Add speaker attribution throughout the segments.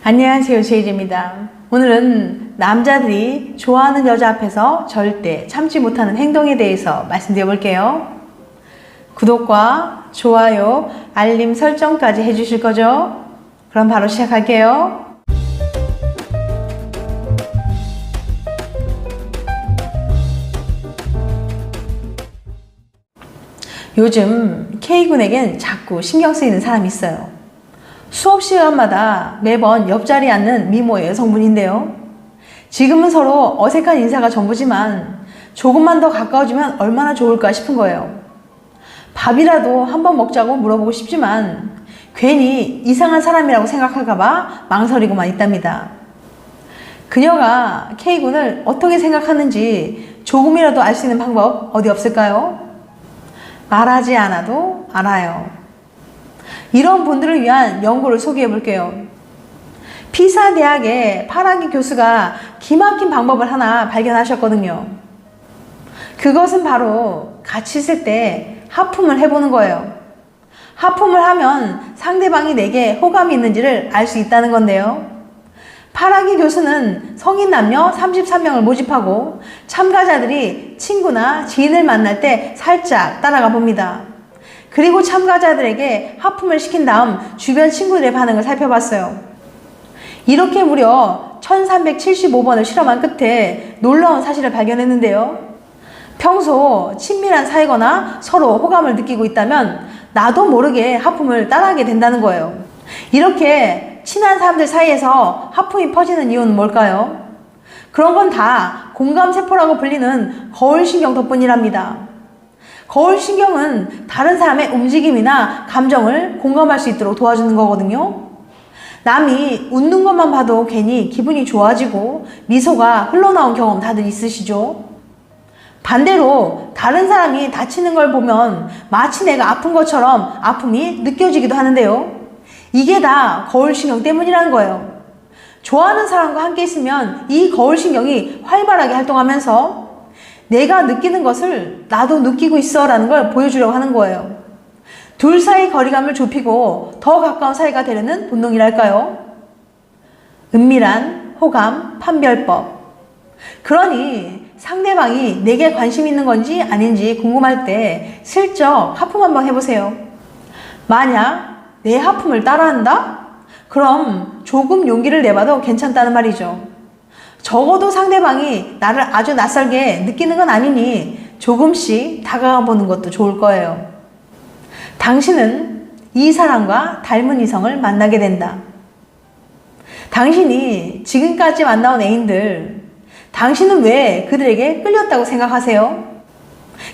Speaker 1: 안녕하세요, 제이제입니다. 오늘은 남자들이 좋아하는 여자 앞에서 절대 참지 못하는 행동에 대해서 말씀드려 볼게요. 구독과 좋아요, 알림 설정까지 해주실 거죠? 그럼 바로 시작할게요. 요즘 K군에겐 자꾸 신경 쓰이는 사람이 있어요. 수업 시간마다 매번 옆자리에 앉는 미모의 여성분인데요. 지금은 서로 어색한 인사가 전부지만 조금만 더 가까워지면 얼마나 좋을까 싶은 거예요. 밥이라도 한번 먹자고 물어보고 싶지만 괜히 이상한 사람이라고 생각할까봐 망설이고만 있답니다. 그녀가 K군을 어떻게 생각하는지 조금이라도 알 수 있는 방법 어디 없을까요? 말하지 않아도 알아요. 이런 분들을 위한 연구를 소개해 볼게요. 피사 대학의 파라기 교수가 기막힌 방법을 하나 발견하셨거든요. 그것은 바로 같이 있을 때 하품을 해보는 거예요. 하품을 하면 상대방이 내게 호감이 있는지를 알 수 있다는 건데요. 파라기 교수는 성인 남녀 33명을 모집하고 참가자들이 친구나 지인을 만날 때 살짝 따라가 봅니다. 그리고 참가자들에게 하품을 시킨 다음 주변 친구들의 반응을 살펴봤어요. 이렇게 무려 1375번을 실험한 끝에 놀라운 사실을 발견했는데요. 평소 친밀한 사이거나 서로 호감을 느끼고 있다면 나도 모르게 하품을 따라하게 된다는 거예요. 이렇게 친한 사람들 사이에서 하품이 퍼지는 이유는 뭘까요? 그런 건 다 공감세포라고 불리는 거울신경 덕분이랍니다. 거울신경은 다른 사람의 움직임이나 감정을 공감할 수 있도록 도와주는 거거든요. 남이 웃는 것만 봐도 괜히 기분이 좋아지고 미소가 흘러나온 경험 다들 있으시죠? 반대로 다른 사람이 다치는 걸 보면 마치 내가 아픈 것처럼 아픔이 느껴지기도 하는데요. 이게 다 거울신경 때문이라는 거예요. 좋아하는 사람과 함께 있으면 이 거울신경이 활발하게 활동하면서 내가 느끼는 것을 나도 느끼고 있어 라는 걸 보여주려고 하는 거예요. 둘 사이 거리감을 좁히고 더 가까운 사이가 되려는 본능이랄까요? 은밀한 호감 판별법. 그러니 상대방이 내게 관심 있는 건지 아닌지 궁금할 때 슬쩍 하품 한번 해보세요. 만약 내 하품을 따라한다? 그럼 조금 용기를 내봐도 괜찮다는 말이죠. 적어도 상대방이 나를 아주 낯설게 느끼는 건 아니니 조금씩 다가가 보는 것도 좋을 거예요. 당신은 이 사람과 닮은 이성을 만나게 된다. 당신이 지금까지 만나온 애인들, 당신은 왜 그들에게 끌렸다고 생각하세요?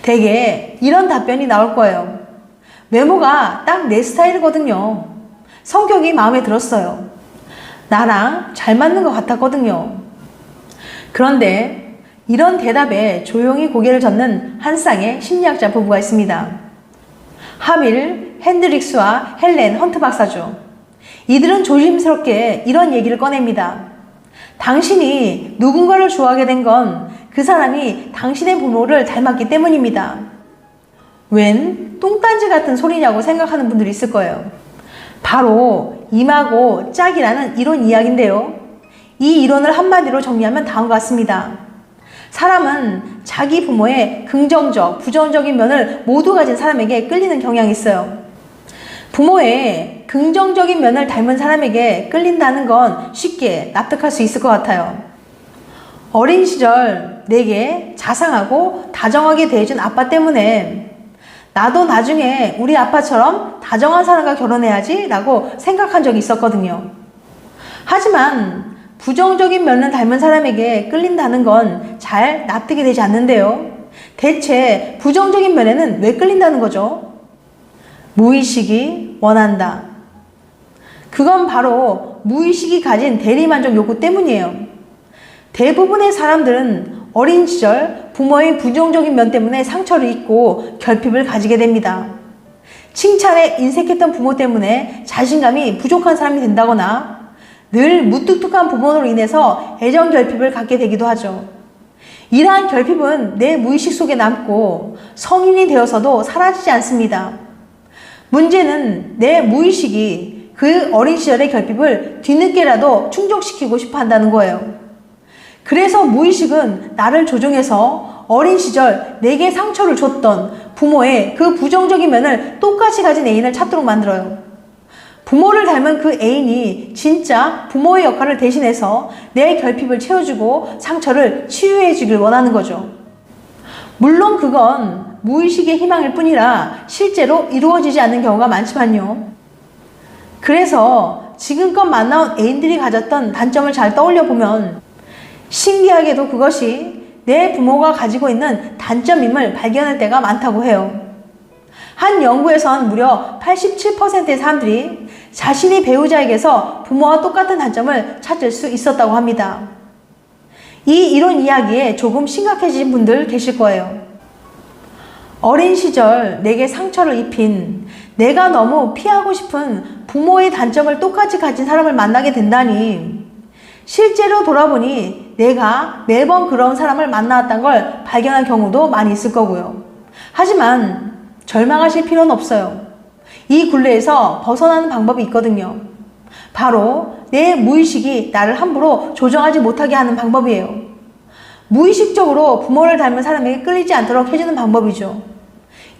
Speaker 1: 대개 이런 답변이 나올 거예요. 외모가 딱 내 스타일이거든요. 성격이 마음에 들었어요. 나랑 잘 맞는 것 같았거든요. 그런데 이런 대답에 조용히 고개를 젓는 한 쌍의 심리학자 부부가 있습니다. 하빌 핸드릭스와 헬렌 헌트 박사죠. 이들은 조심스럽게 이런 얘기를 꺼냅니다. 당신이 누군가를 좋아하게 된 건 그 사람이 당신의 부모를 닮았기 때문입니다. 웬 뚱딴지 같은 소리냐고 생각하는 분들이 있을 거예요. 바로 임하고 짝이라는 이론 이야기인데요. 이 이론을 한마디로 정리하면 다음과 같습니다. 사람은 자기 부모의 긍정적, 부정적인 면을 모두 가진 사람에게 끌리는 경향이 있어요. 부모의 긍정적인 면을 닮은 사람에게 끌린다는 건 쉽게 납득할 수 있을 것 같아요. 어린 시절 내게 자상하고 다정하게 대해준 아빠 때문에 나도 나중에 우리 아빠처럼 다정한 사람과 결혼해야지 라고 생각한 적이 있었거든요. 하지만 부정적인 면을 닮은 사람에게 끌린다는 건 잘 납득이 되지 않는데요. 대체 부정적인 면에는 왜 끌린다는 거죠? 무의식이 원한다. 그건 바로 무의식이 가진 대리만족 욕구 때문이에요. 대부분의 사람들은 어린 시절 부모의 부정적인 면 때문에 상처를 입고 결핍을 가지게 됩니다. 칭찬에 인색했던 부모 때문에 자신감이 부족한 사람이 된다거나 늘 무뚝뚝한 부모로 인해서 애정 결핍을 갖게 되기도 하죠. 이러한 결핍은 내 무의식 속에 남고 성인이 되어서도 사라지지 않습니다. 문제는 내 무의식이 그 어린 시절의 결핍을 뒤늦게라도 충족시키고 싶어 한다는 거예요. 그래서 무의식은 나를 조종해서 어린 시절 내게 상처를 줬던 부모의 그 부정적인 면을 똑같이 가진 애인을 찾도록 만들어요. 부모를 닮은 그 애인이 진짜 부모의 역할을 대신해서 내 결핍을 채워주고 상처를 치유해주길 원하는 거죠. 물론 그건 무의식의 희망일 뿐이라 실제로 이루어지지 않는 경우가 많지만요. 그래서 지금껏 만나온 애인들이 가졌던 단점을 잘 떠올려 보면 신기하게도 그것이 내 부모가 가지고 있는 단점임을 발견할 때가 많다고 해요. 한 연구에선 무려 87%의 사람들이 자신이 배우자에게서 부모와 똑같은 단점을 찾을 수 있었다고 합니다. 이 이론 이야기에 조금 심각해진 분들 계실 거예요. 어린 시절 내게 상처를 입힌, 내가 너무 피하고 싶은 부모의 단점을 똑같이 가진 사람을 만나게 된다니 실제로 돌아보니 내가 매번 그런 사람을 만나왔다는 걸 발견한 경우도 많이 있을 거고요. 하지만 절망하실 필요는 없어요. 이 굴레에서 벗어나는 방법이 있거든요. 바로 내 무의식이 나를 함부로 조정하지 못하게 하는 방법이에요. 무의식적으로 부모를 닮은 사람에게 끌리지 않도록 해주는 방법이죠.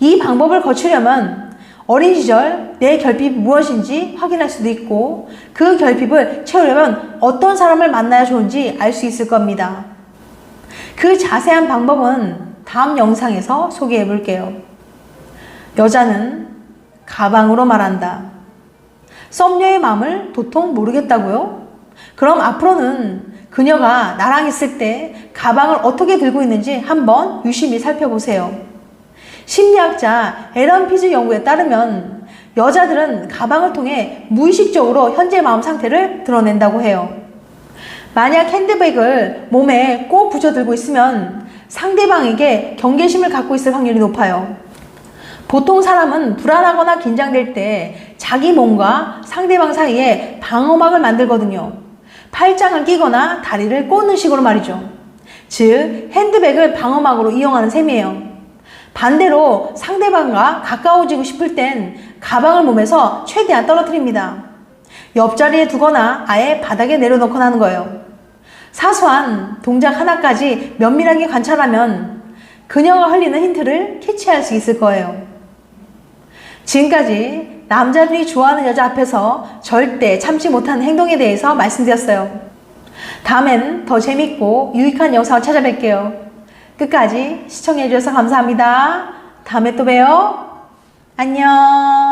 Speaker 1: 이 방법을 거치려면 어린 시절 내 결핍이 무엇인지 확인할 수도 있고 그 결핍을 채우려면 어떤 사람을 만나야 좋은지 알 수 있을 겁니다. 그 자세한 방법은 다음 영상에서 소개해 볼게요. 여자는 가방으로 말한다. 썸녀의 마음을 도통 모르겠다고요? 그럼 앞으로는 그녀가 나랑 있을 때 가방을 어떻게 들고 있는지 한번 유심히 살펴보세요. 심리학자 앨런 피즈 연구에 따르면 여자들은 가방을 통해 무의식적으로 현재 마음 상태를 드러낸다고 해요. 만약 핸드백을 몸에 꼭 붙여 들고 있으면 상대방에게 경계심을 갖고 있을 확률이 높아요. 보통 사람은 불안하거나 긴장될 때 자기 몸과 상대방 사이에 방어막을 만들거든요. 팔짱을 끼거나 다리를 꼬는 식으로 말이죠. 즉, 핸드백을 방어막으로 이용하는 셈이에요. 반대로 상대방과 가까워지고 싶을 땐 가방을 몸에서 최대한 떨어뜨립니다. 옆자리에 두거나 아예 바닥에 내려놓거나 하는 거예요. 사소한 동작 하나까지 면밀하게 관찰하면 그녀가 흘리는 힌트를 캐치할 수 있을 거예요. 지금까지 남자들이 좋아하는 여자 앞에서 절대 참지 못하는 행동에 대해서 말씀드렸어요. 다음엔 더 재밌고 유익한 영상을 찾아뵐게요. 끝까지 시청해주셔서 감사합니다. 다음에 또 봬요. 안녕.